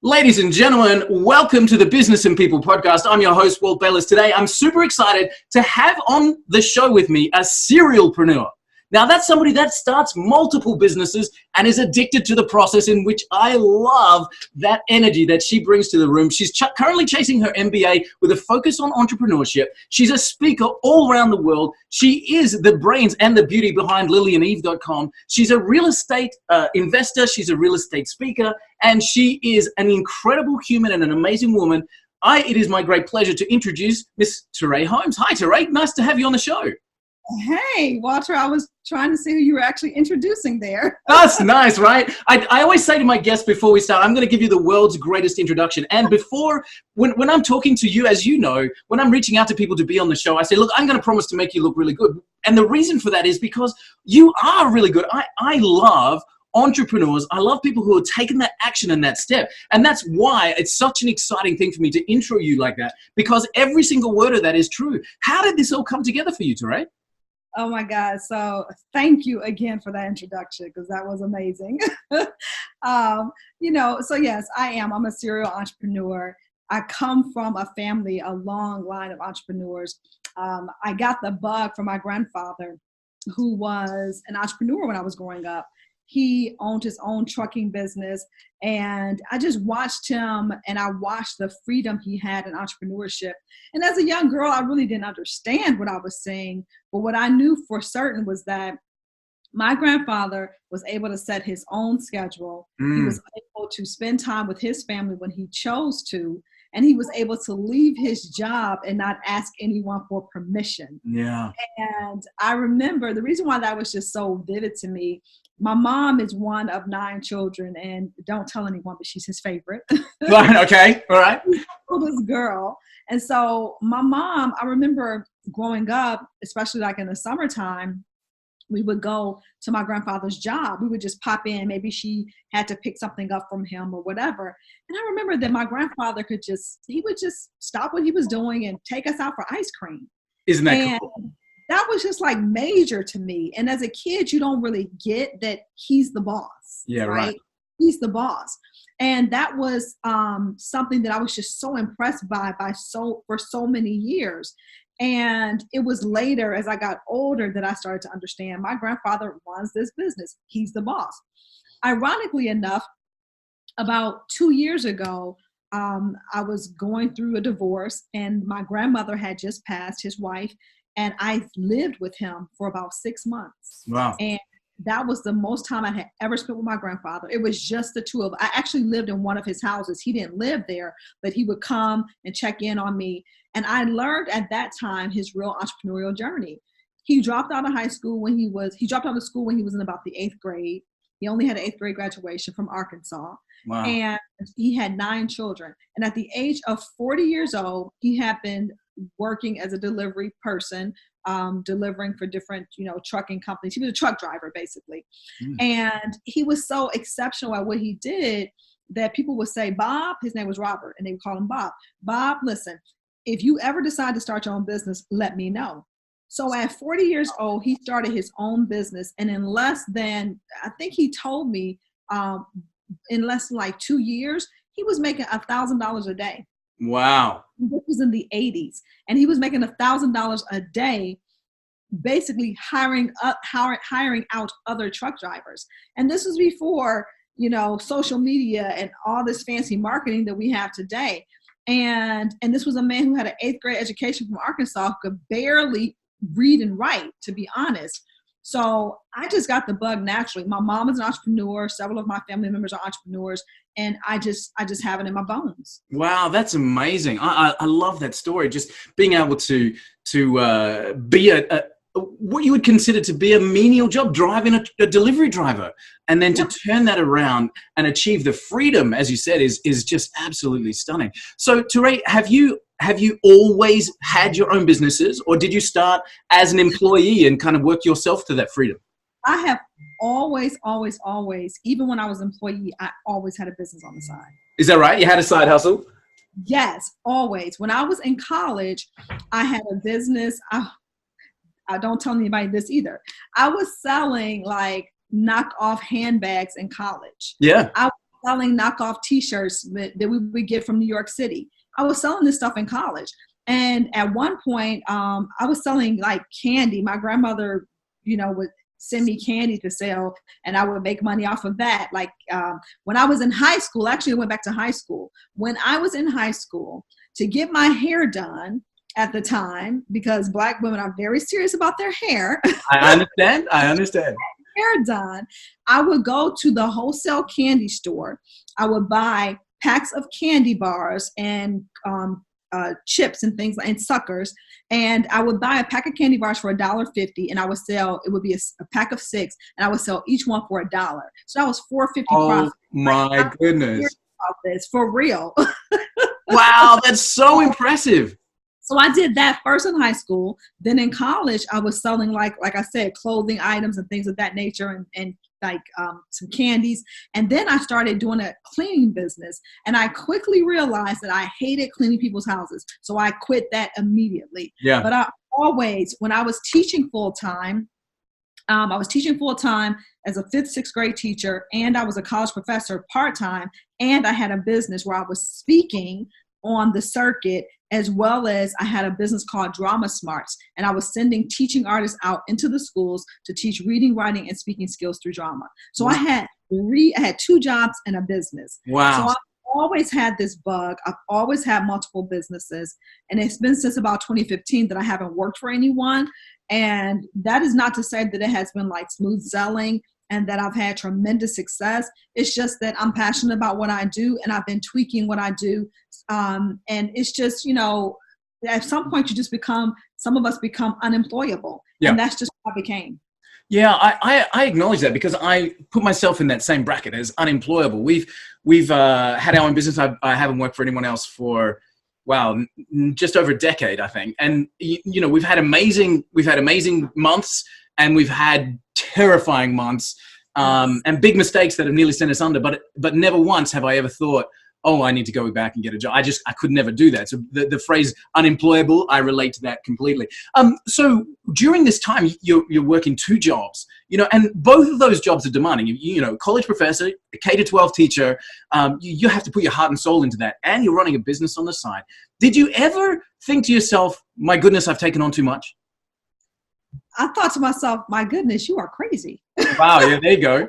Ladies and gentlemen, welcome to the Business and People podcast. I'm your host, Walt Bayliss. Today, I'm super excited to have on the show with me a serialpreneur. Now, that's somebody that starts multiple businesses and is addicted to the process, in which I love that energy that she brings to the room. She's currently chasing her MBA with a focus on entrepreneurship. She's a speaker all around the world. She is the brains and the beauty behind LilyandEve.com. She's a real estate investor. She's a real estate speaker, and she is an incredible human and an amazing woman. It is my great pleasure to introduce Miss Terré Holmes. Hi, Terré. Nice to have you on the show. Hey, Walter, I was trying to see who you were actually introducing there. That's nice, right? I always say to my guests before we start, I'm going to give you the world's greatest introduction. And when I'm talking to you, as you know, when I'm reaching out to people to be on the show, I say, look, I'm going to promise to make you look really good. And the reason for that is because you are really good. I love entrepreneurs. I love people who are taking that action and that step. And that's why it's such an exciting thing for me to intro you like that, because every single word of that is true. How did this all come together for you, Terré? Oh my God. So thank you again for that introduction, because that was amazing. So yes, I'm a serial entrepreneur. I come from a long line of entrepreneurs. I got the bug from my grandfather, who was an entrepreneur when I was growing up. He owned his own trucking business, and I just watched him, and I watched the freedom he had in entrepreneurship. And as a young girl, I really didn't understand what I was seeing, but what I knew for certain was that my grandfather was able to set his own schedule. He was able to spend time with his family when he chose to, and he was able to leave his job and not ask anyone for permission. Yeah. And I remember the reason why that was just so vivid to me. My mom is one of 9 children, and don't tell anyone, but she's his favorite. Okay. All right. Oldest girl. And so my mom, I remember growing up, especially like in the summertime, we would go to my grandfather's job. We would just pop in. Maybe she had to pick something up from him or whatever. And I remember that my grandfather he would just stop what he was doing and take us out for ice cream. Isn't that cool? That was just like major to me. And as a kid, you don't really get that he's the boss. Yeah, right. He's the boss. And that was something that I was just so impressed by for so many years. And it was later, as I got older, that I started to understand my grandfather runs this business. He's the boss. Ironically enough, about 2 years ago, I was going through a divorce, and my grandmother had just passed, his wife, and I lived with him for about 6 months. Wow. And that was the most time I had ever spent with my grandfather. It was just the two of us. I actually lived in one of his houses. He didn't live there, but he would come and check in on me. And I learned at that time his real entrepreneurial journey. He dropped out of school when he was in about the 8th grade. He only had an 8th grade graduation from Arkansas. Wow. And he had 9 children. And at the age of 40 years old, he had been working as a delivery person, delivering for different, trucking companies. He was a truck driver, basically. And he was so exceptional at what he did that people would say, Bob, his name was Robert, and they would call him Bob. Bob, listen, if you ever decide to start your own business, let me know. So at 40 years old, he started his own business. And in less than, I think he told me, in less than like 2 years, he was making $1,000 a day. Wow. This was in the 80s. And he was making $1,000 a day, basically hiring out other truck drivers. And this was before, social media and all this fancy marketing that we have today. And this was a man who had an 8th grade education from Arkansas, who could barely read and write, to be honest. So I just got the bug naturally. My mom is an entrepreneur. Several of my family members are entrepreneurs, and I just have it in my bones. Wow, that's amazing. I love that story. Just being able to be what you would consider to be a menial job, driving a delivery driver, and then to turn that around and achieve the freedom, as you said, is just absolutely stunning. So, Terré, have you always had your own businesses, or did you start as an employee and kind of work yourself to that freedom? I have always, even when I was an employee, I always had a business on the side. Is that right? You had a side hustle? Yes, always. When I was in college, I had a business. I don't tell anybody this either. I was selling like knockoff handbags in college. Yeah. I selling knockoff T-shirts that we would get from New York City. I was selling this stuff in college. And at one point, I was selling like candy. My grandmother, would send me candy to sell, and I would make money off of that. Like when I was in high school, actually I went back to high school. When I was in high school, to get my hair done at the time, because Black women are very serious about their hair. I understand. Hair done, I would go to the wholesale candy store. I would buy packs of candy bars and chips and things and suckers, and I would buy a pack of candy bars for $1.50, and I would sell. It would be a pack of 6, and I would sell each one for $1. So that was $4.50 profit. Oh my goodness! About this for real. Wow, that's so impressive. So I did that first in high school. Then in college, I was selling like I said, clothing items and things of that nature, and like some candies. And then I started doing a cleaning business. And I quickly realized that I hated cleaning people's houses. So I quit that immediately. Yeah. But I always, when I was teaching full time, I was teaching full time as a 5th, 6th grade teacher, and I was a college professor part time. And I had a business where I was speaking on the circuit, as well as I had a business called Drama Smarts, and I was sending teaching artists out into the schools to teach reading, writing, and speaking skills through drama. So I had 2 jobs and a business. Wow. So I've always had this bug. I've always had multiple businesses, and it's been since about 2015 that I haven't worked for anyone. And that is not to say that it has been like smooth sailing and that I've had tremendous success. It's just that I'm passionate about what I do, and I've been tweaking what I do. And it's just, at some point some of us become unemployable. Yeah. And that's just what I became. Yeah, I acknowledge that, because I put myself in that same bracket as unemployable. We've had our own business. I haven't worked for anyone else for, just over a decade, I think. And, we've had amazing months, and we've had terrifying months, and big mistakes that have nearly sent us under. But never once have I ever thought, oh, I need to go back and get a job. I could never do that. So the phrase unemployable, I relate to that completely. So during this time, you're working 2 jobs, and both of those jobs are demanding. College professor, a K-12 teacher, you have to put your heart and soul into that, and you're running a business on the side. Did you ever think to yourself, my goodness, I've taken on too much? I thought to myself, my goodness, you are crazy. Wow, yeah, there you go.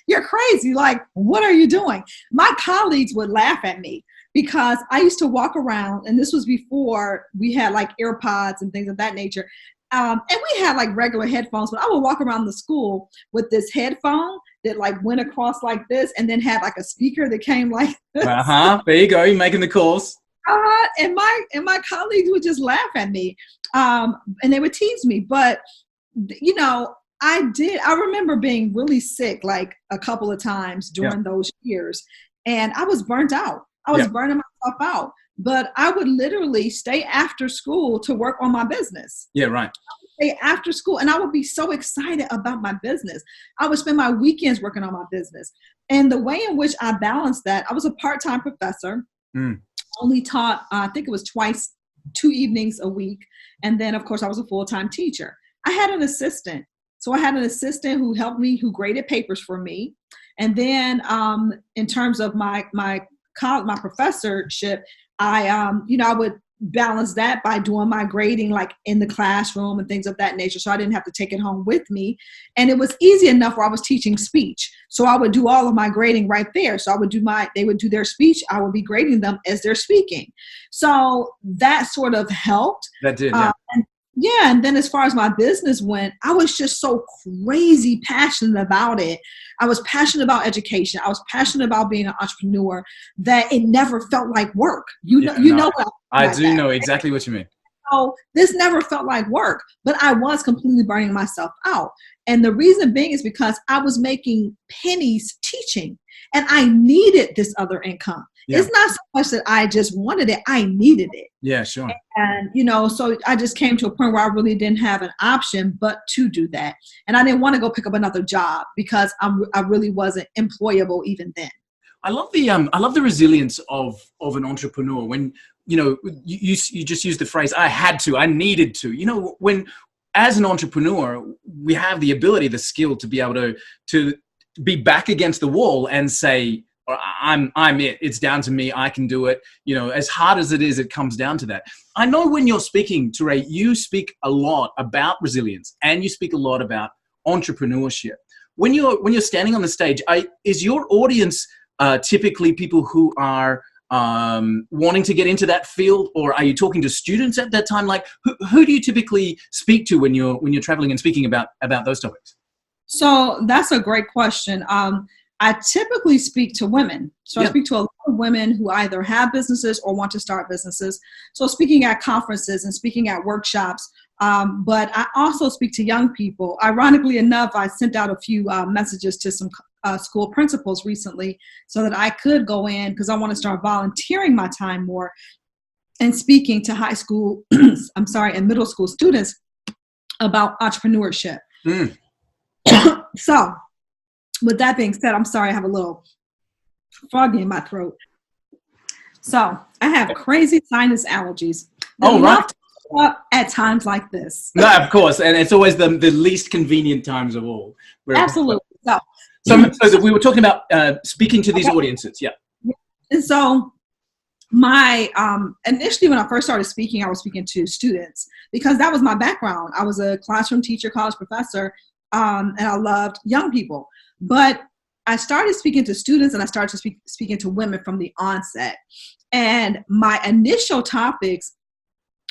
You're crazy. Like, what are you doing? My colleagues would laugh at me because I used to walk around, and this was before we had like AirPods and things of that nature. And we had like regular headphones, but I would walk around the school with this headphone that like went across like this, and then had like a speaker that came like this. There you go. You're making the calls. And my colleagues would just laugh at me, and they would tease me. But I remember being really sick like a couple of times during those years, and I was burnt out. I was burning myself out, but I would literally stay after school to work on my business. Yeah, right. Stay after school, and I would be so excited about my business. I would spend my weekends working on my business. And the way in which I balanced that, I was a part-time professor, only taught, I think it was 2 evenings a week. And then of course I was a full-time teacher. I had an assistant. So I had an assistant who helped me, who graded papers for me. And then in terms of my professorship, I would balance that by doing my grading like in the classroom and things of that nature. So I didn't have to take it home with me. And it was easy enough where I was teaching speech. So I would do all of my grading right there. So they would do their speech. I would be grading them as they're speaking. So that sort of helped. That did, yeah. And then as far as my business went, I was just so crazy passionate about it. I was passionate about education. I was passionate about being an entrepreneur, that it never felt like work. I do know exactly what you mean. So this never felt like work, but I was completely burning myself out. And the reason being is because I was making pennies teaching, and I needed this other income. Yeah. It's not so much that I just wanted it, I needed it. Yeah, sure. And, so I just came to a point where I really didn't have an option but to do that. And I didn't want to go pick up another job because I really wasn't employable even then. I love the resilience of an entrepreneur. When, you just used the phrase, I needed to, when as an entrepreneur, we have the ability, the skill to be able to be back against the wall and say, or I'm it. It's down to me. I can do it. You know, as hard as it is, it comes down to that. I know when you're speaking, Terré, you speak a lot about resilience and you speak a lot about entrepreneurship. When you're standing on the stage, is your audience typically people who are wanting to get into that field, or are you talking to students at that time? Like, who do you typically speak to when you're traveling and speaking about those topics? So that's a great question. I typically speak to women. So I speak to a lot of women who either have businesses or want to start businesses. So speaking at conferences and speaking at workshops, but I also speak to young people. Ironically enough, I sent out a few messages to some school principals recently so that I could go in, because I want to start volunteering my time more and speaking to high school, and middle school students about entrepreneurship. So with that being said, I'm sorry, I have a little froggy in my throat. So I have crazy sinus allergies. Oh, right. At times like this. No, of course. And it's always the least convenient times of all. Absolutely. So we were talking about speaking to these audiences. Yeah. And so my initially when I first started speaking, I was speaking to students because that was my background. I was a classroom teacher, college professor, and I loved young people. But I started speaking to students and I started to speaking to women from the onset. And my initial topics,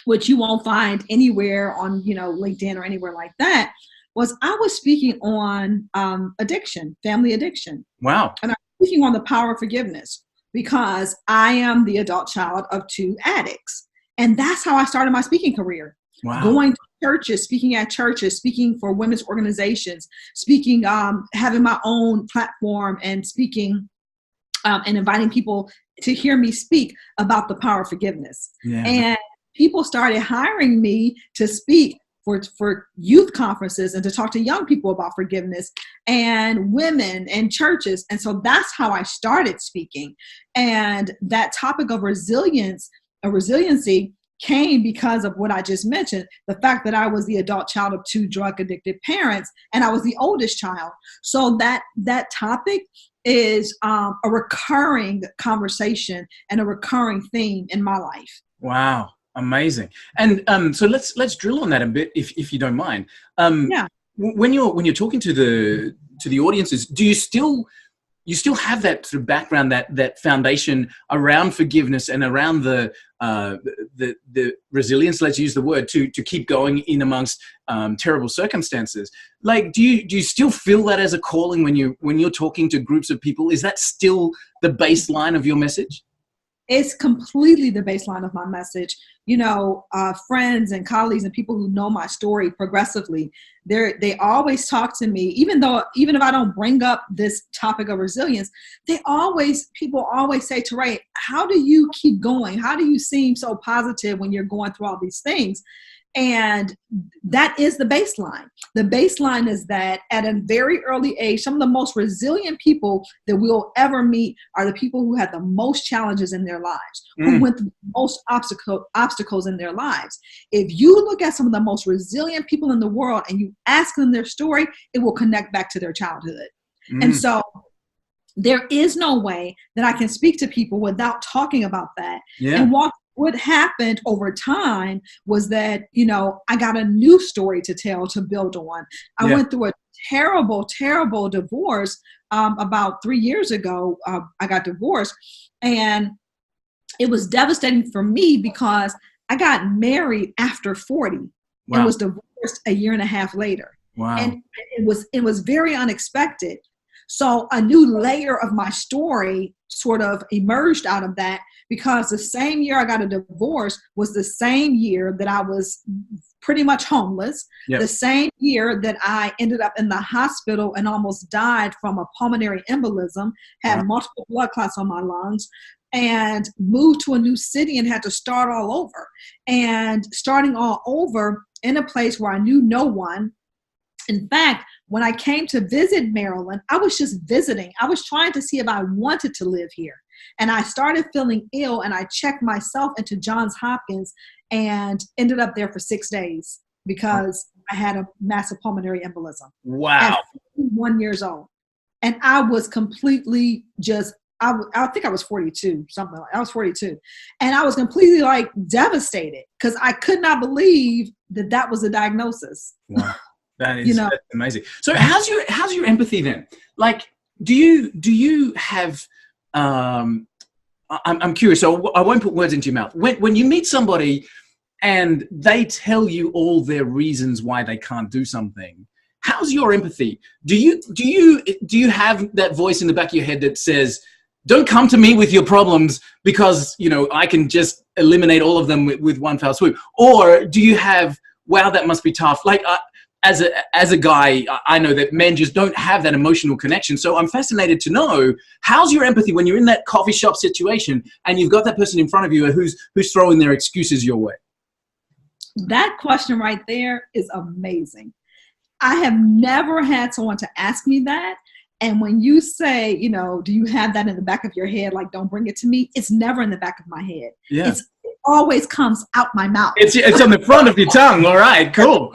which you won't find anywhere on, LinkedIn or anywhere like that, was I was speaking on addiction, family addiction. Wow. And I'm speaking on the power of forgiveness because I am the adult child of 2 addicts. And that's how I started my speaking career. Wow. Going to churches, speaking at churches, speaking for women's organizations, speaking, having my own platform and speaking and inviting people to hear me speak about the power of forgiveness. Yeah. And people started hiring me to speak for youth conferences and to talk to young people about forgiveness and women and churches. And so that's how I started speaking. And that topic of resiliency came because of what I just mentioned, the fact that I was the adult child of 2 drug addicted parents and I was the oldest child. So that topic is a recurring conversation and a recurring theme in my life. Wow. Amazing. And so let's drill on that a bit, if you don't mind. When you're talking to the audiences, do you still have that sort of background, that foundation around forgiveness and around the resilience, let's use the word, to keep going in amongst terrible circumstances? Like, do you still feel that as a calling when you're talking to groups of people? Is that still the baseline of your message? It's completely the baseline of my message. Friends and colleagues and people who know my story progressively, they always talk to me, even if I don't bring up this topic of resilience, people always say, Terré, how do you keep going? How do you seem so positive when you're going through all these things? And that is the baseline. The baseline is that at a very early age, some of the most resilient people that we'll ever meet are the people who had the most challenges in their lives, who went through the most obstacles in their lives. If you look at some of the most resilient people in the world and you ask them their story, it will connect back to their childhood. And so there is no way that I can speak to people without talking about that. Yeah. And what happened over time was that, I got a new story to tell, to build on. I went through a terrible, terrible divorce about 3 years ago. I got divorced, and it was devastating for me because I got married after 40 and was divorced a year and a half later. Wow. And it was very unexpected. So a new layer of my story sort of emerged out of that, because the same year I got a divorce was the same year that I was pretty much homeless. Yep. The same year that I ended up in the hospital and almost died from a pulmonary embolism, had multiple blood clots on my lungs, and moved to a new city and had to start all over. And starting all over in a place where I knew no one. In fact, when I came to visit Maryland, I was just visiting. I was trying to see if I wanted to live here. And I started feeling ill, and I checked myself into Johns Hopkins and ended up there for 6 days because I had a massive pulmonary embolism. Wow. At 51 years old. And I was completely just I think I was 42, something like I was 42. And I was completely like devastated because I could not believe that was a diagnosis. Wow. That's amazing. So how's your empathy then? Like, do you have, I'm curious, so I won't put words into your mouth. When you meet somebody and they tell you all their reasons why they can't do something, how's your empathy? Do you have that voice in the back of your head that says, don't come to me with your problems because, I can just eliminate all of them with one fell swoop? Or do you have, wow, that must be tough? Like, as a guy, I know that men just don't have that emotional connection. So I'm fascinated to know, how's your empathy when you're in that coffee shop situation and you've got that person in front of you who's throwing their excuses your way? That question right there is amazing. I have never had someone to ask me that. And when you say, do you have that in the back of your head? Like, don't bring it to me. It's never in the back of my head. Yeah. It always comes out my mouth. It's on the front of your tongue. All right, cool.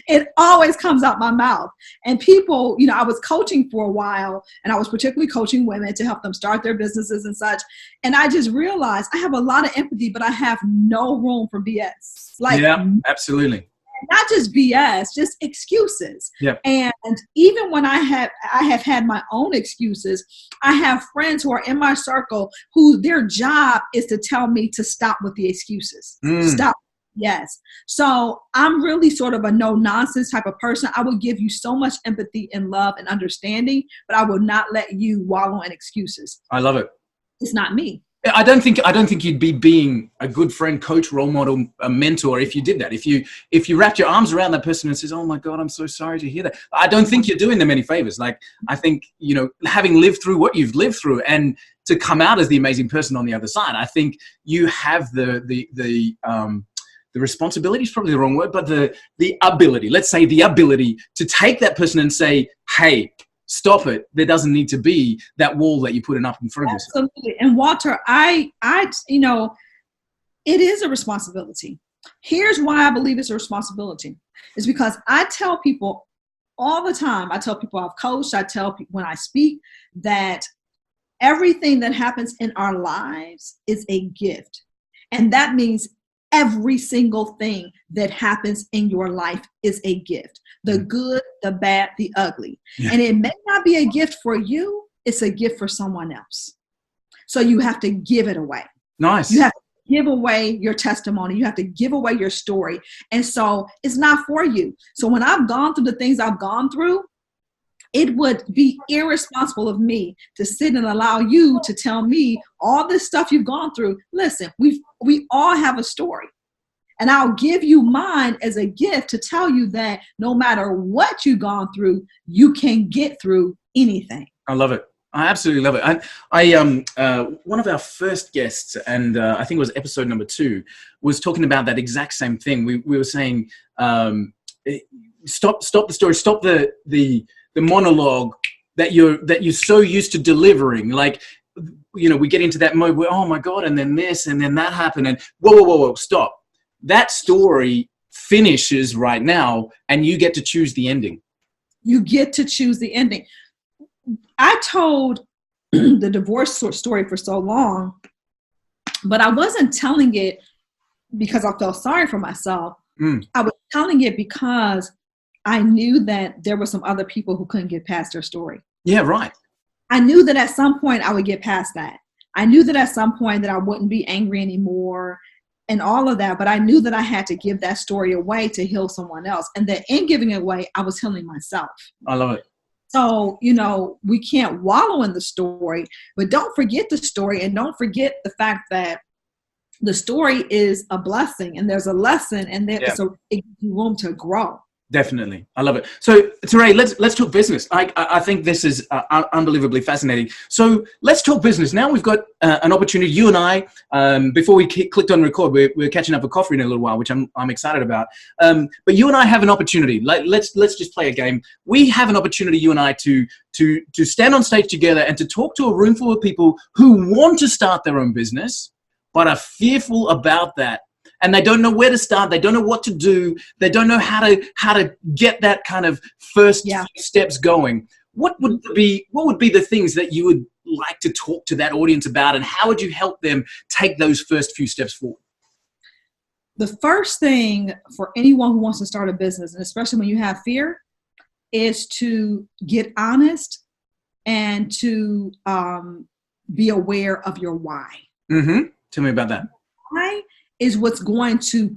It always comes out my mouth. And people, I was coaching for a while, and I was particularly coaching women to help them start their businesses and such. And I just realized I have a lot of empathy, but I have no room for BS. Like, yeah, absolutely. Not just BS, just excuses. Yep. And even when I have had my own excuses, I have friends who are in my circle who their job is to tell me to stop with the excuses. Stop. Yes. So I'm really sort of a no nonsense type of person. I will give you so much empathy and love and understanding, but I will not let you wallow in excuses. I love it. It's not me. I don't think you'd be being a good friend, coach, role model, a mentor if you did that. If you wrapped your arms around that person and says, "Oh my God, I'm so sorry to hear that," I don't think you're doing them any favors. Like, I think, having lived through what you've lived through and to come out as the amazing person on the other side, I think you have the responsibility is probably the wrong word, but the ability, let's say the ability to take that person and say, "Hey, stop it. There doesn't need to be that wall that you put up in front of yourself." Absolutely. And Walter, it is a responsibility. Here's why I believe it's a responsibility. It's because I tell people all the time, I tell people I've coached, I tell people when I speak that everything that happens in our lives is a gift. And that means every single thing that happens in your life is a gift. The good, the bad, the ugly. Yeah. And it may not be a gift for you. It's a gift for someone else. So you have to give it away. Nice. You have to give away your testimony. You have to give away your story. And so it's not for you. So when I've gone through the things I've gone through, it would be irresponsible of me to sit and allow you to tell me all this stuff you've gone through. Listen, we all have a story. And I'll give you mine as a gift to tell you that no matter what you've gone through, you can get through anything. I love it. I absolutely love it. I one of our first guests, and I think it was episode number 2, was talking about that exact same thing. We were saying, stop the story, stop the monologue that you're so used to delivering. Like, we get into that mode where, oh my God, and then this, and then that happened, and whoa, stop. That story finishes right now, and you get to choose the ending. You get to choose the ending. I told the divorce story for so long, but I wasn't telling it because I felt sorry for myself. I was telling it because I knew that there were some other people who couldn't get past their story. Yeah, right. I knew that at some point I would get past that. I knew that at some point that I wouldn't be angry anymore and all of that, but I knew that I had to give that story away to heal someone else. And that in giving it away, I was healing myself. I love it. So, we can't wallow in the story, but don't forget the story, and don't forget the fact that the story is a blessing and there's a lesson, and there's a room to grow. Definitely. I love it. So, Terré, let's talk business. I think this is unbelievably fascinating. So let's talk business. Now we've got an opportunity, you and I, before we clicked on record, we're catching up for coffee in a little while, which I'm excited about. But you and I have an opportunity. Let's just play a game. We have an opportunity, you and I, to stand on stage together and to talk to a room full of people who want to start their own business, but are fearful about that. And they don't know where to start. They don't know what to do. They don't know how to get that kind of first steps going. What would be the things that you would like to talk to that audience about, and how would you help them take those first few steps forward? The first thing for anyone who wants to start a business, and especially when you have fear, is to get honest and to be aware of your why. Mm-hmm. Tell me about that. Why is what's going to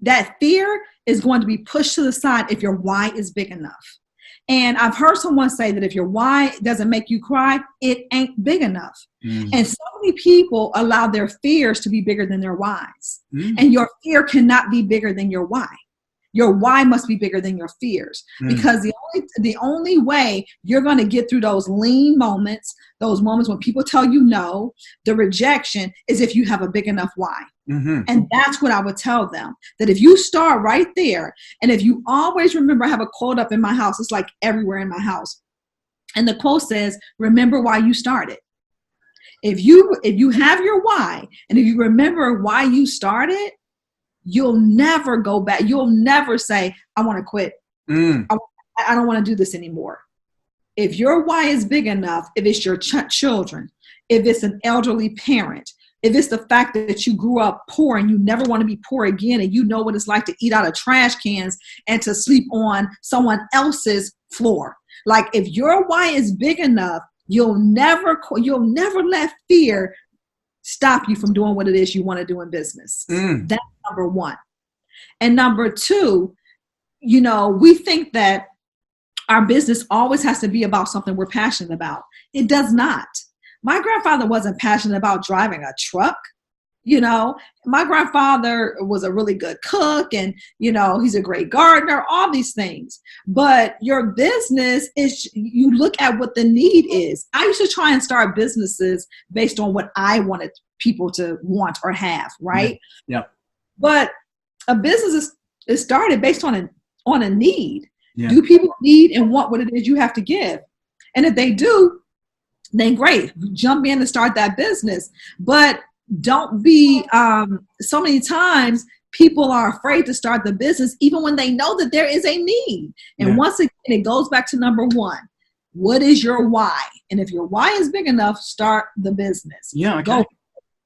that fear is going to be pushed to the side if your why is big enough. And I've heard someone say that if your why doesn't make you cry, it ain't big enough. Mm. And so many people allow their fears to be bigger than their whys. Mm. And your fear cannot be bigger than your why. Your why must be bigger than your fears, because the only way you're going to get through those lean moments, those moments when people tell you no, the rejection, is if you have a big enough why. Mm-hmm. And that's what I would tell them, that if you start right there, and if you always remember, I have a quote up in my house, it's like everywhere in my house. And the quote says, remember why you started. If you have your why, and if you remember why you started, you'll never go back. You'll never say, I want to quit. I don't want to do this anymore. If your why is big enough, if it's your children, if it's an elderly parent, if it's the fact that you grew up poor and you never want to be poor again, and you know what it's like to eat out of trash cans and to sleep on someone else's floor. Like, if your why is big enough, you'll never let fear stop you from doing what it is you want to do in business. That's number one. And number two, we think that our business always has to be about something we're passionate about. It does not. My grandfather wasn't passionate about driving a truck. My grandfather was a really good cook, and, he's a great gardener, all these things. But your business is, you look at what the need is. I used to try and start businesses based on what I wanted people to want or have, right? Yeah. But a business is started based on a need. Yeah. Do people need and want what it is you have to give? And if they do, then great, jump in and start that business. But don't be, so many times people are afraid to start the business even when they know that there is a need. And once again, it goes back to number one. What is your why? And if your why is big enough, start the business. Yeah, okay. Go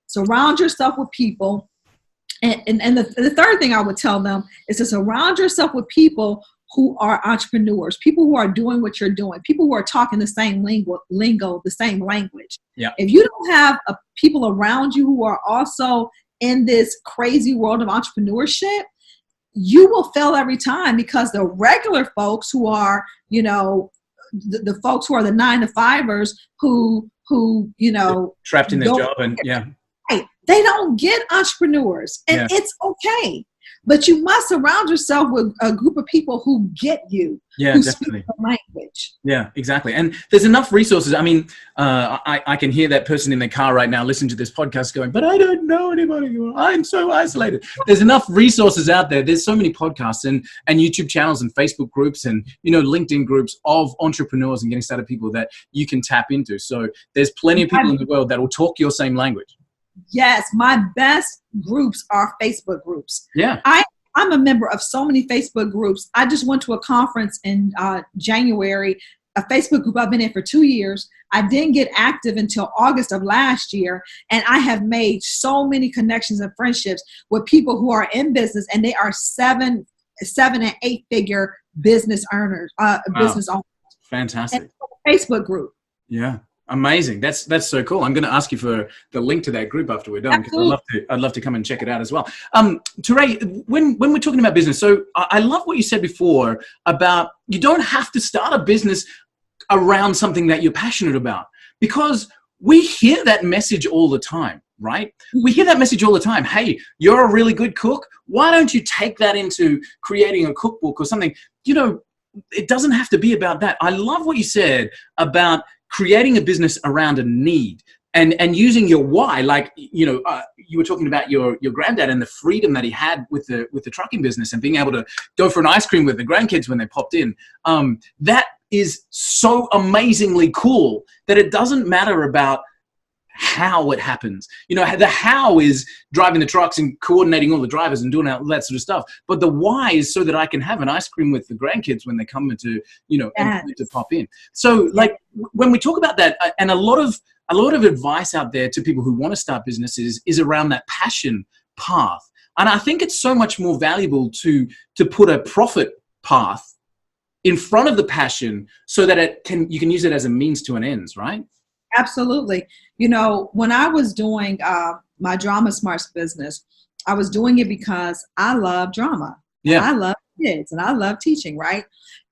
surround yourself with people. And the third thing I would tell them is to surround yourself with people who are entrepreneurs, people who are doing what you're doing, people who are talking the same lingo, the same language. Yeah. If you don't have people around you who are also in this crazy world of entrepreneurship, you will fail every time, because the regular folks who are, the folks who are the 9-to-5ers who trapped in their job, and right, they don't get entrepreneurs, and it's okay. But you must surround yourself with a group of people who get you, who definitely speak the language. Yeah, exactly. And there's enough resources. I mean, I can hear that person in their car right now listening to this podcast going, but I don't know anybody. I'm so isolated. There's enough resources out there. There's so many podcasts and YouTube channels and Facebook groups and, LinkedIn groups of entrepreneurs and getting started people that you can tap into. So there's plenty of people in the world that will talk your same language. Yes, my best groups are Facebook groups. Yeah. I'm a member of so many Facebook groups. I just went to a conference in January, a Facebook group I've been in for 2 years. I didn't get active until August of last year. And I have made so many connections and friendships with people who are in business, and they are 7 and 8 figure business earners, business owners. Fantastic. And Facebook group. Yeah. Amazing. That's so cool. I'm going to ask you for the link to that group after we're done, because I'd love to come and check it out as well. Terré, when we're talking about business, so I love what you said before about you don't have to start a business around something that you're passionate about, because we hear that message all the time, right? We hear that message all the time. Hey, you're a really good cook. Why don't you take that into creating a cookbook or something? It doesn't have to be about that. I love what you said about creating a business around a need and using your why. Like, you were talking about your granddad and the freedom that he had with the trucking business and being able to go for an ice cream with the grandkids when they popped in. That is so amazingly cool that it doesn't matter about how it happens. You know, the how is driving the trucks and coordinating all the drivers and doing all that sort of stuff. But the why is so that I can have an ice cream with the grandkids when they come into, you know, Yes. and to pop in. So like when we talk about that, and a lot of advice out there to people who want to start businesses is around that passion path. And I think it's so much more valuable to put a profit path in front of the passion so that you can use it as a means to an ends, right? Absolutely. You know, when I was doing my Drama Smarts business, I was doing it because I love drama. Yeah. I love kids and I love teaching, right?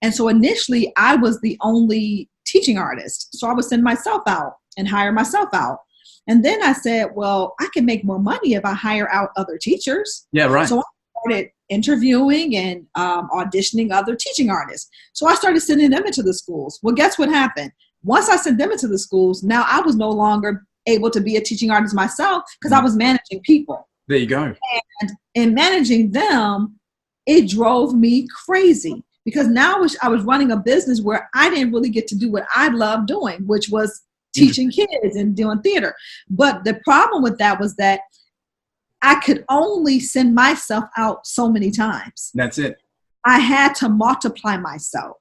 And so initially I was the only teaching artist. So I would send myself out and hire myself out. And then I said, well, I can make more money if I hire out other teachers. Yeah, right. So I started interviewing and auditioning other teaching artists. So I started sending them into the schools. Well, guess what happened? Once I sent them into the schools, now I was no longer able to be a teaching artist myself because I was managing people. There you go. And in managing them, it drove me crazy because now I was running a business where I didn't really get to do what I loved doing, which was teaching kids and doing theater. But the problem with that was that I could only send myself out so many times. That's it. I had to multiply myself.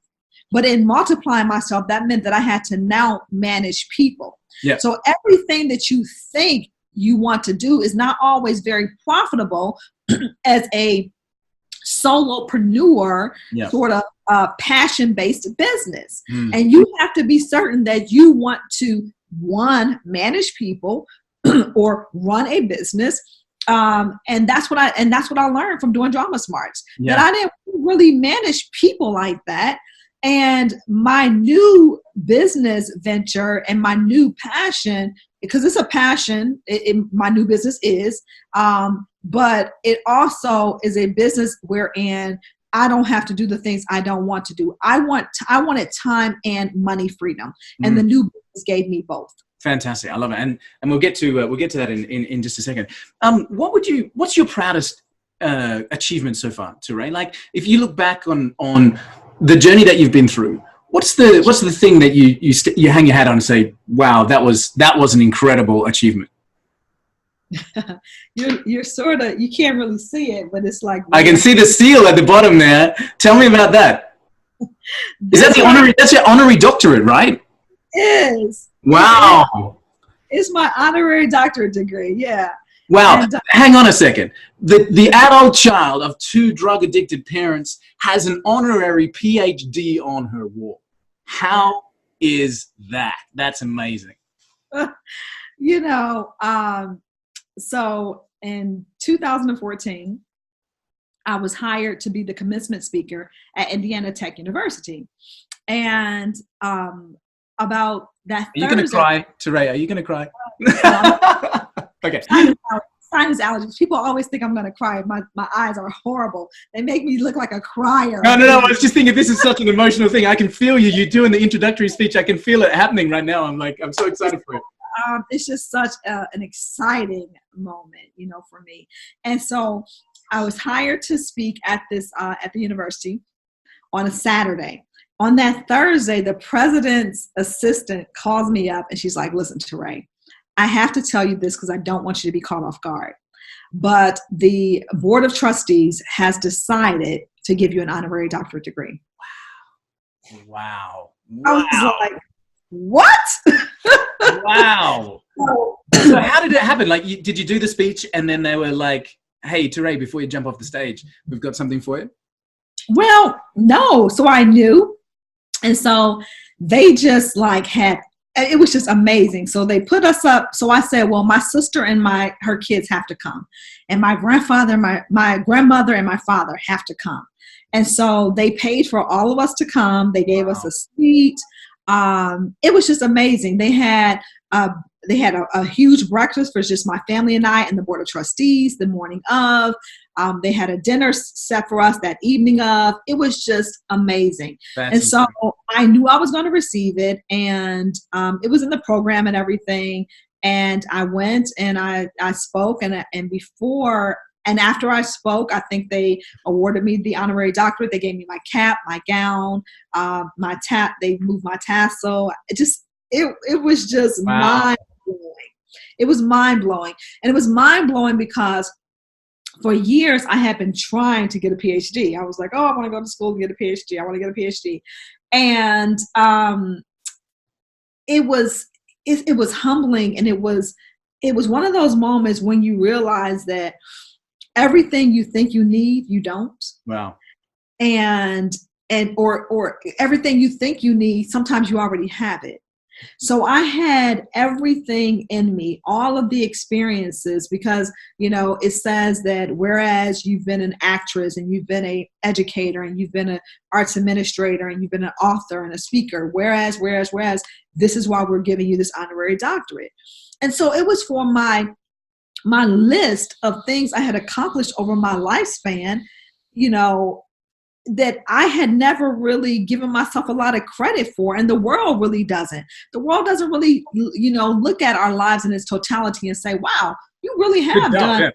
But in multiplying myself, that meant that I had to now manage people. Yeah. So everything that you think you want to do is not always very profitable as a solopreneur, sort of passion-based business. And you have to be certain that you want to, one, manage people or run a business. And that's what I learned from doing Drama Smarts, that I didn't really manage people like that. And my new business venture and my new passion, because it's a passion, my new business is, but it also is a business wherein I don't have to do the things I don't want to do. I wanted time and money freedom, and the new business gave me both. Fantastic, I love it, and we'll get to that in just a second. What's your proudest achievement so far, Terré? Like, if you look back on the journey that you've been through, what's the thing that you hang your hat on and say, wow, that was an incredible achievement? You're sort of, you can't really see it, but it's like, I can see the seal at the bottom there. Tell me about that. Is that that's your honorary doctorate, right? It is. Wow. It's my honorary doctorate degree. Yeah. Wow. And, hang on a second. The adult child of two drug-addicted parents has an honorary PhD on her wall. How is that? That's amazing. You know, so in 2014, I was hired to be the commencement speaker at Indiana Tech University. And about that Thursday... Are you going to cry, Terré? Are you going to cry? Okay. Sinus allergies. People always think I'm going to cry. My eyes are horrible. They make me look like a crier. No. I was just thinking, this is such an emotional thing. I can feel you. You're doing the introductory speech. I can feel it happening right now. I'm so excited for it. It's just such an exciting moment, you know, for me. And so I was hired to speak at the university on a Saturday. On that Thursday, the president's assistant calls me up and she's like, listen, Terré, I have to tell you this because I don't want you to be caught off guard. But the board of trustees has decided to give you an honorary doctorate degree. Wow. I was like, what? Wow. So how did it happen? Like, did you do the speech and then they were like, hey, Terré, before you jump off the stage, we've got something for you? Well, no. So I knew. And so they just it was just amazing. So they put us up. So I said, well, my sister and her kids have to come. And my grandfather, my grandmother and my father have to come. And so they paid for all of us to come. They gave us a seat. It was just amazing. They had a huge breakfast for just my family and I and the board of trustees the morning of. They had a dinner set for us that evening of. It was just amazing. And so I knew I was going to receive it, and it was in the program and everything. And I went and I spoke, and before and after I spoke, I think they awarded me the honorary doctorate. They gave me my cap, my gown, they moved my tassel. It was just mind-blowing. It was mind blowing. And it was mind blowing because for years I had been trying to get a PhD. I was like, oh, I want to go to school and get a PhD. I want to get a PhD. And it was humbling, and it was one of those moments when you realize that everything you think you need, you don't. Wow. Or everything you think you need, sometimes you already have it. So I had everything in me, all of the experiences, because, it says that whereas you've been an actress and you've been an educator and you've been an arts administrator and you've been an author and a speaker, whereas, this is why we're giving you this honorary doctorate. And so it was for my list of things I had accomplished over my lifespan, that I had never really given myself a lot of credit for, and the world really doesn't. The world doesn't really, look at our lives in its totality and say, wow, you really have done,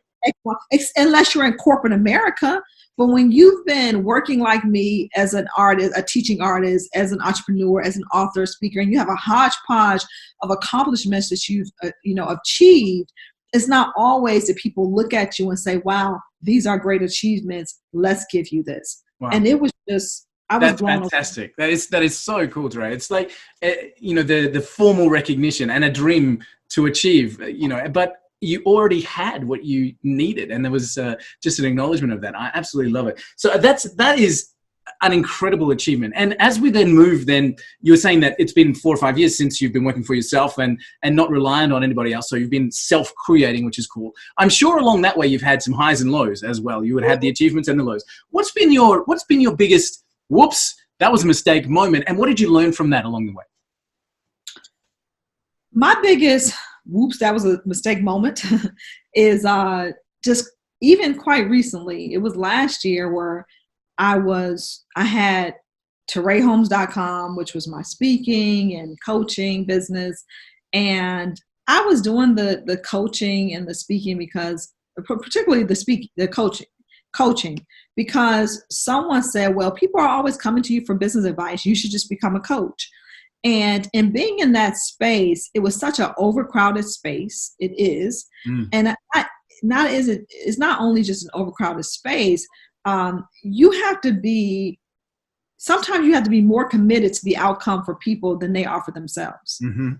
unless you're in corporate America. But when you've been working like me as an artist, a teaching artist, as an entrepreneur, as an author, speaker, and you have a hodgepodge of accomplishments that you've, achieved, it's not always that people look at you and say, wow, these are great achievements. Let's give you this. Wow. And it was just, that's fantastic. That is so cool, Terré. It's like, the formal recognition and a dream to achieve, but you already had what you needed. And there was just an acknowledgement of that. I absolutely love it. So that is an incredible achievement. And as we then move, you were saying that it's been 4 or 5 years since you've been working for yourself and not reliant on anybody else. So you've been self-creating, which is cool. I'm sure along that way you've had some highs and lows as well. You would have the achievements and the lows. What's been your biggest whoops, that was a mistake moment, and what did you learn from that along the way? My biggest whoops, that was a mistake moment, is just even quite recently. It was last year where I had terreholmes.com, which was my speaking and coaching business. And I was doing the coaching and the speaking because, particularly the coaching, because someone said, well, people are always coming to you for business advice. You should just become a coach. And in being in that space, it was such an overcrowded space. It is. And it's not only just an overcrowded space. Sometimes you have to be more committed to the outcome for people than they are for themselves. Mm-hmm.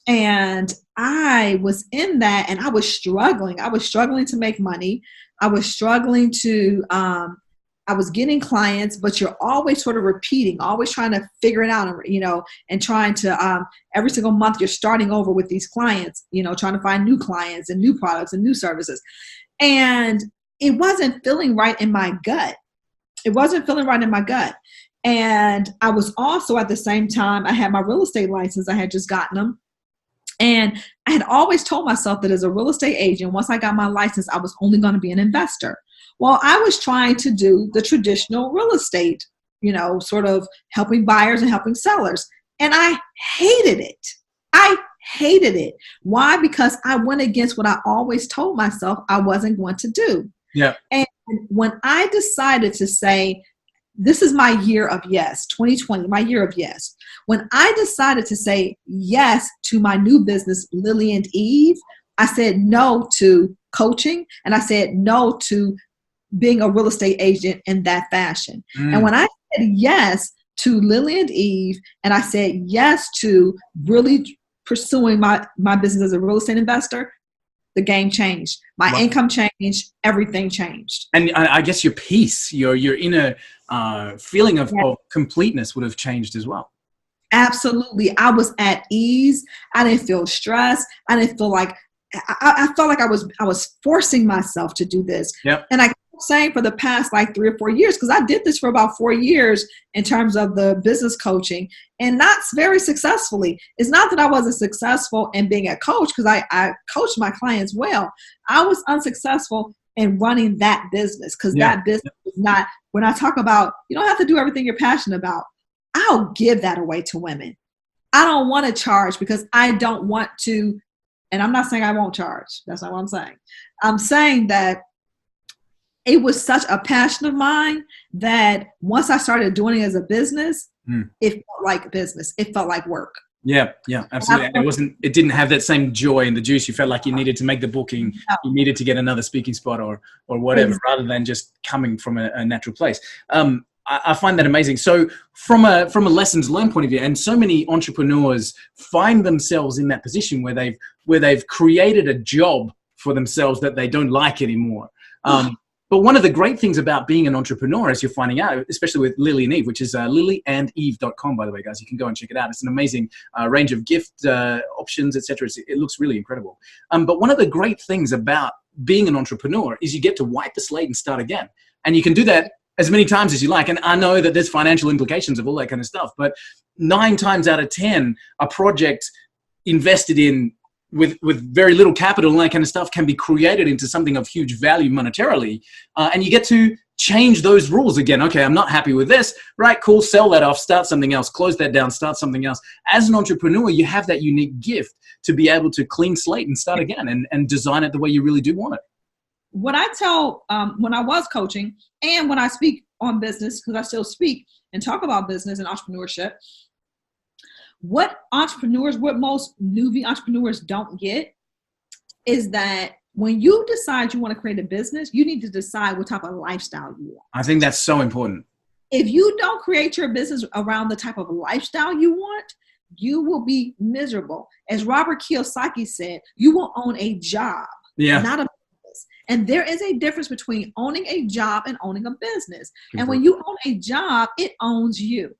And I was in that, and I was struggling. I was struggling to make money. I was struggling to, I was getting clients, but you're always sort of repeating, always trying to figure it out, and trying to, every single month you're starting over with these clients, trying to find new clients and new products and new services. And it wasn't feeling right in my gut. And I was also, at the same time, I had my real estate license. I had just gotten them. And I had always told myself that as a real estate agent, once I got my license, I was only going to be an investor. Well, I was trying to do the traditional real estate, sort of helping buyers and helping sellers. And I hated it. Why? Because I went against what I always told myself I wasn't going to do. Yeah. And when I decided to say, this is my year of yes, 2020, my year of yes. When I decided to say yes to my new business, Lily and Eve, I said no to coaching, and I said no to being a real estate agent in that fashion. And when I said yes to Lily and Eve, and I said yes to really pursuing my business as a real estate investor, the game changed. My income changed. Everything changed. And I guess your peace, your inner feeling of completeness would have changed as well. Absolutely. I was at ease. I didn't feel stressed. I didn't feel like I felt like I was forcing myself to do this. Yep. And I kept saying for the past 3 or 4 years, because I did this for about 4 years in terms of the business coaching, and not very successfully. It's not that I wasn't successful in being a coach, because I coached my clients well. I was unsuccessful in running that business, because that business is not, when I talk about, you don't have to do everything you're passionate about. I'll give that away to women. I don't want to charge because I don't want to. And I'm not saying I won't charge. That's not what I'm saying. I'm saying that it was such a passion of mine that once I started doing it as a business, it felt like business. It felt like work. Yeah, yeah, absolutely. And it didn't have that same joy in the juice. You felt like you needed to make the booking, you needed to get another speaking spot or whatever, rather than just coming from a natural place. I find that amazing. So from a lessons learned point of view, and so many entrepreneurs find themselves in that position where they've created a job for themselves that they don't like anymore. But one of the great things about being an entrepreneur, as you're finding out, especially with Lily and Eve, which is lilyandeve.com, by the way, guys, you can go and check it out. It's an amazing range of gift options, etc. It looks really incredible. But one of the great things about being an entrepreneur is you get to wipe the slate and start again. And you can do that as many times as you like. And I know that there's financial implications of all that kind of stuff, but 9 times out of 10, a project invested in with very little capital and that kind of stuff can be created into something of huge value monetarily. And you get to change those rules again. Okay, I'm not happy with this. Right, cool, sell that off, start something else, close that down, start something else. As an entrepreneur, you have that unique gift to be able to clean slate and start again and design it the way you really do want it. What I tell when I was coaching and when I speak on business, because I still speak and talk about business and entrepreneurship, what most newbie entrepreneurs don't get is that when you decide you want to create a business, you need to decide what type of lifestyle you want. I think that's so important. If you don't create your business around the type of lifestyle you want, you will be miserable. As Robert Kiyosaki said, you will own a job, not a business. And there is a difference between owning a job and owning a business. And when you own a job, it owns you.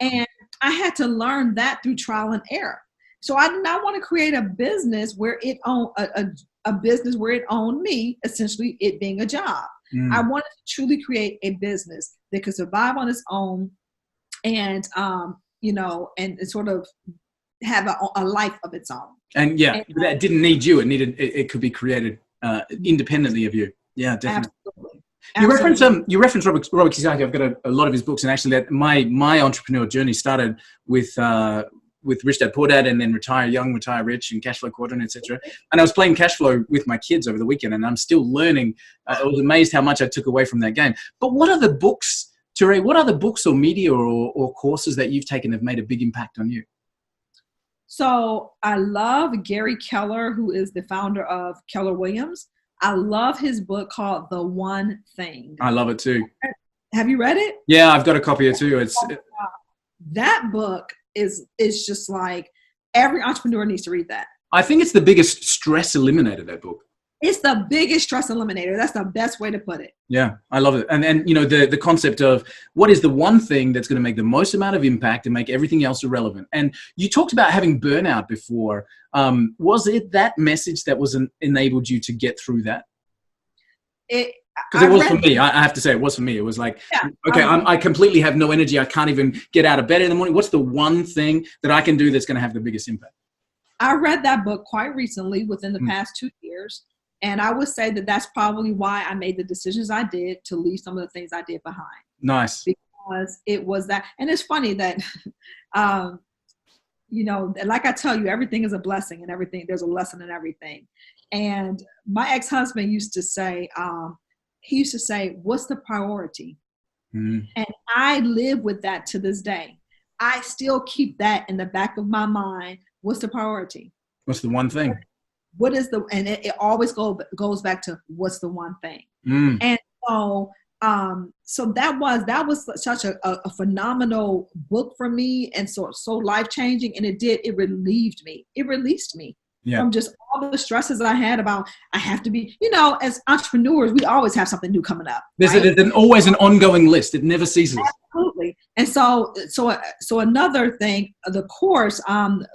And I had to learn that through trial and error. So I did not want to create a business where it owned a business where it owned me, essentially it being a job. I wanted to truly create a business that could survive on its own and, and sort of have a life of its own. And that didn't need you. It could be created independently of you. Yeah, definitely. Absolutely. You reference Robert Kiyosaki. I've got a lot of his books, and actually, that my entrepreneur journey started with Rich Dad Poor Dad, and then Retire Young, Retire Rich, and Cash Flow Quadrant, etc. And I was playing cash flow with my kids over the weekend, and I'm still learning. I was amazed how much I took away from that game. But what are the books, Terré? What are the books or media or courses that you've taken that have made a big impact on you? So I love Gary Keller, who is the founder of Keller Williams. I love his book called The One Thing. I love it too. Have you read it? Yeah, I've got a copy of it too. That book is just like every entrepreneur needs to read that. I think it's the biggest stress eliminator, that book. It's the biggest stress eliminator. That's the best way to put it. Yeah, I love it. And the concept of what is the one thing that's going to make the most amount of impact and make everything else irrelevant. And you talked about having burnout before. Was it that message that enabled you to get through that? Because it was for me. I have to say, it was for me. It was like, I completely have no energy. I can't even get out of bed in the morning. What's the one thing that I can do that's going to have the biggest impact? I read that book quite recently, within the past 2 years. And I would say that that's probably why I made the decisions I did to leave some of the things I did behind. Nice. Because it was that. And it's funny that, like I tell you, everything is a blessing and everything. There's a lesson in everything. And my ex-husband used to say, what's the priority? And I live with that to this day. I still keep that in the back of my mind. What's the priority? What's the one thing? And it always goes back to what's the one thing. And so that was such a phenomenal book for me, and so life-changing. And it relieved me. It released me from just all the stresses I had about, I have to be, as entrepreneurs, we always have something new coming up. There's always an ongoing list. It never ceases. Absolutely. And so another thing, the course,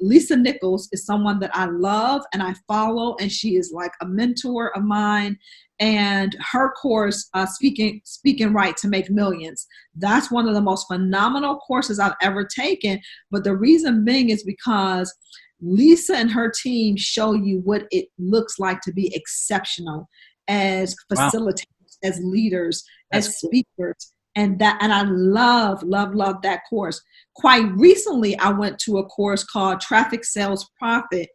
Lisa Nichols is someone that I love and I follow, and she is like a mentor of mine. And her course, Speaking Right to Make Millions, that's one of the most phenomenal courses I've ever taken. But the reason being is because Lisa and her team show you what it looks like to be exceptional as facilitators, as leaders, as speakers. And I love that course. Quite recently, I went to a course called Traffic Sales Profit.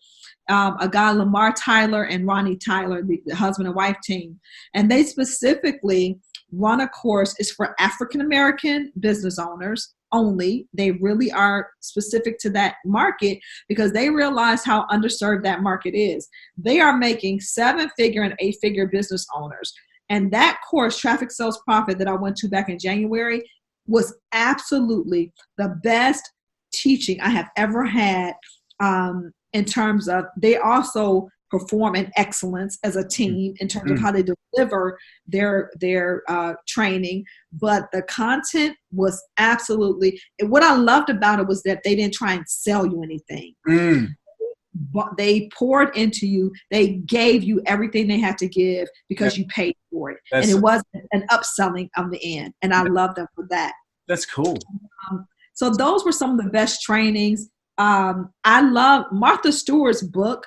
A guy, Lamar Tyler and Ronnie Tyler, the husband and wife team. And they specifically run a course. It's for African-American business owners only. They really are specific to that market because they realize how underserved that market is. They are making 7-figure and 8-figure business owners. And that course, Traffic Sales Profit, that I went to back in January, was absolutely the best teaching I have ever had, in terms of they also perform in excellence as a team in terms of how they deliver their training. But the content was absolutely, what I loved about it was that they didn't try and sell you anything. But they poured into you. They gave you everything they had to give because you paid for it. And it wasn't an upselling on the end. And I love them for that. That's cool. So those were some of the best trainings. I love Martha Stewart's book.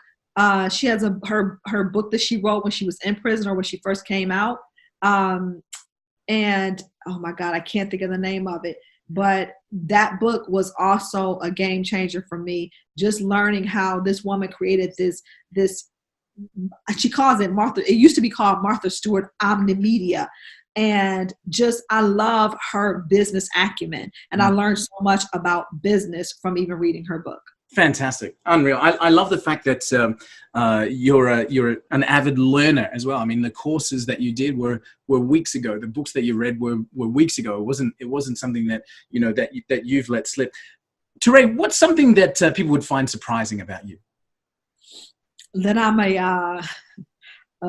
She has her book that she wrote when she was in prison or when she first came out. And oh my God, I can't think of the name of it. But that book was also a game changer for me. Just learning how this woman created this, she calls it Martha. It used to be called Martha Stewart Omnimedia. And just, I love her business acumen. And I learned so much about business from even reading her book. Fantastic. Unreal. I love the fact that you're an avid learner as well. I mean, the courses that you did were weeks ago. The books that you read were weeks ago. It wasn't something that, that you've let slip. Terré, what's something that people would find surprising about you? That I'm a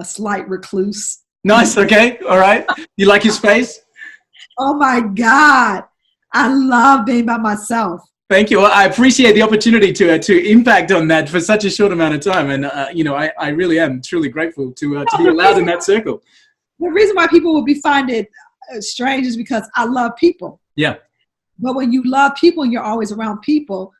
slight recluse. Nice. Okay. All right. You like your space? Oh my God. I love being by myself. Thank you. Well, I appreciate the opportunity to impact on that for such a short amount of time. And, I really am truly grateful to be allowed in that circle. The reason why people would find it strange is because I love people. Yeah. But when you love people and you're always around people,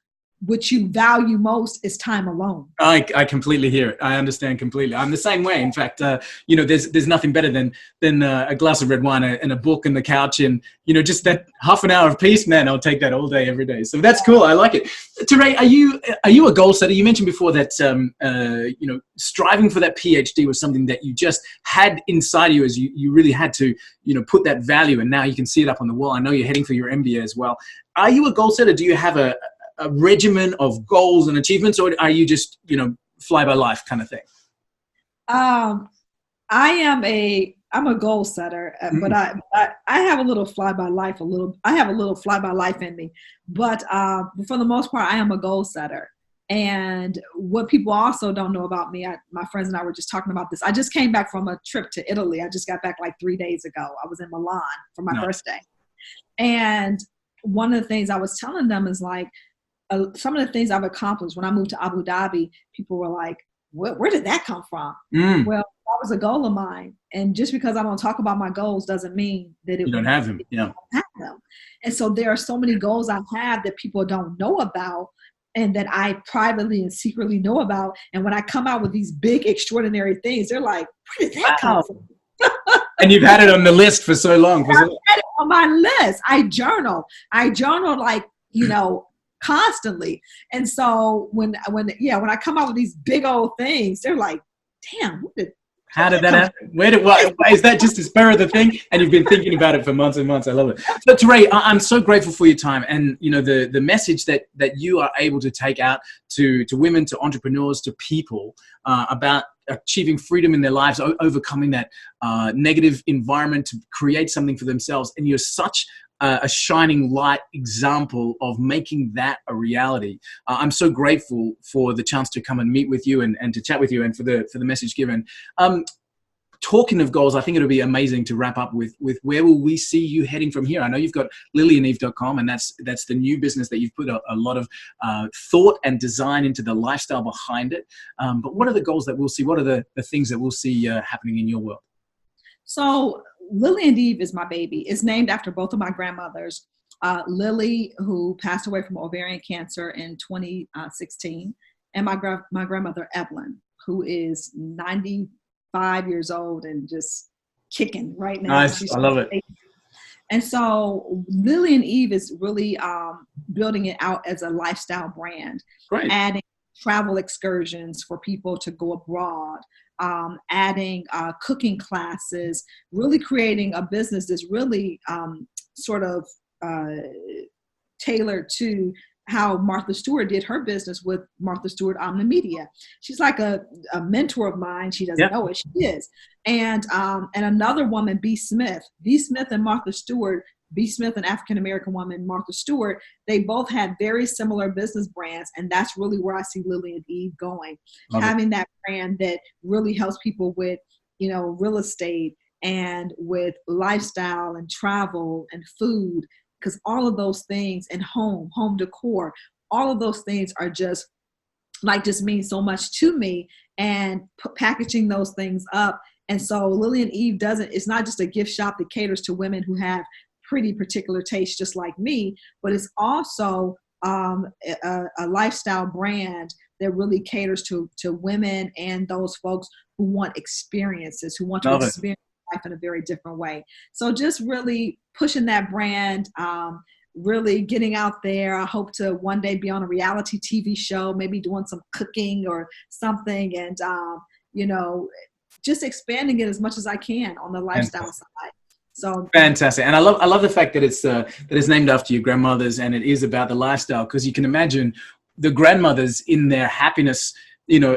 what you value most is time alone. I completely hear it. I understand completely. I'm the same way. In fact, there's nothing better than a glass of red wine and a book and the couch and, just that half an hour of peace, man. I'll take that all day, every day. So that's cool. I like it. Terré, are you a goal setter? You mentioned before that, striving for that PhD was something that you just had inside you as you really had to, put that value, and now you can see it up on the wall. I know you're heading for your MBA as well. Are you a goal setter? Do you have a regimen of goals and achievements, or are you just, fly by life kind of thing? I'm a goal setter, but I have a little fly by life, I have a little fly by life in me, but for the most part, I am a goal setter. And what people also don't know about me, my friends and I were just talking about this. I just came back from a trip to Italy. I just got back like 3 days ago. I was in Milan for my birthday. And one of the things I was telling them is like, some of the things I've accomplished. When I moved to Abu Dhabi, people were like, where did that come from? Well, that was a goal of mine. And just because I don't talk about my goals doesn't mean that you don't have them. Yeah. Have them. And so there are so many goals I have that people don't know about and that I privately and secretly know about. And when I come out with these big, extraordinary things, they're like, where did that come from? And you've had it on the list for so long. I've had it on my list. I journal like, constantly. And so when I come out with these big old things, they're like, damn, how did that happen? Is that just a spur of the thing? And you've been thinking about it for months and months. I love it. So Terré, I'm so grateful for your time and the message that you are able to take out to women, to entrepreneurs, to people about achieving freedom in their lives, overcoming that negative environment to create something for themselves. And you're such a shining light example of making that a reality. I'm so grateful for the chance to come and meet with you and to chat with you and for the message given. Talking of goals, I think it'll be amazing to wrap up with where will we see you heading from here? I know you've got lilyandeve.com, and that's the new business that you've put a lot of thought and design into the lifestyle behind it. But what are the goals that we'll see? What are the things that we'll see happening in your world? So Lily and Eve is my baby. It's named after both of my grandmothers. Lily, who passed away from ovarian cancer in 2016, and my grandmother, Evelyn, who is 95 years old and just kicking right now. Nice. I love it. And so Lily and Eve is really building it out as a lifestyle brand. Great. Adding travel excursions for people to go abroad, adding cooking classes, really creating a business that's really tailored to how Martha Stewart did her business with Martha Stewart Omnimedia. She's like a mentor of mine. She doesn't know it. She is. And another woman, B. Smith and Martha Stewart, B. Smith, an African-American woman, Martha Stewart, they both had very similar business brands. And that's really where I see Lily and Eve going. Having that brand that really helps people with, real estate and with lifestyle and travel and food, because all of those things, and home decor, all of those things are just mean so much to me, and packaging those things up. And so Lily and Eve it's not just a gift shop that caters to women who have pretty particular tastes just like me, but it's also a lifestyle brand that really caters to women and those folks who want experiences, who want to experience life in a very different way. So just really pushing that brand, really getting out there. I hope to one day be on a reality TV show, maybe doing some cooking or something, and just expanding it as much as I can on the lifestyle side. So fantastic. And I love the fact that it's named after your grandmothers, and it is about the lifestyle, because you can imagine the grandmothers in their happiness,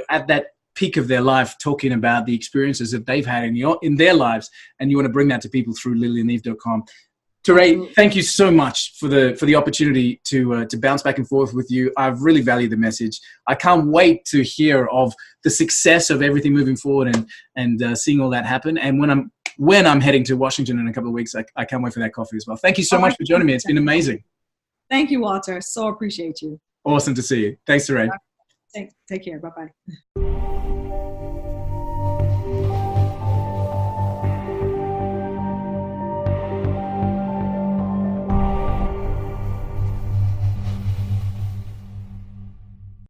at that peak of their life, talking about the experiences that they've had in their lives, and you want to bring that to people through lilyandeve.com. Terré, thank you so much for the opportunity to bounce back and forth with you. I've really valued the message. I can't wait to hear of the success of everything moving forward and seeing all that happen. And when I'm heading to Washington in a couple of weeks, I can't wait for that coffee as well. Thank you so much for joining me. It's been amazing. Thank you, Walter. So appreciate you. Awesome to see you. Thanks, Terré. Take care. Bye-bye.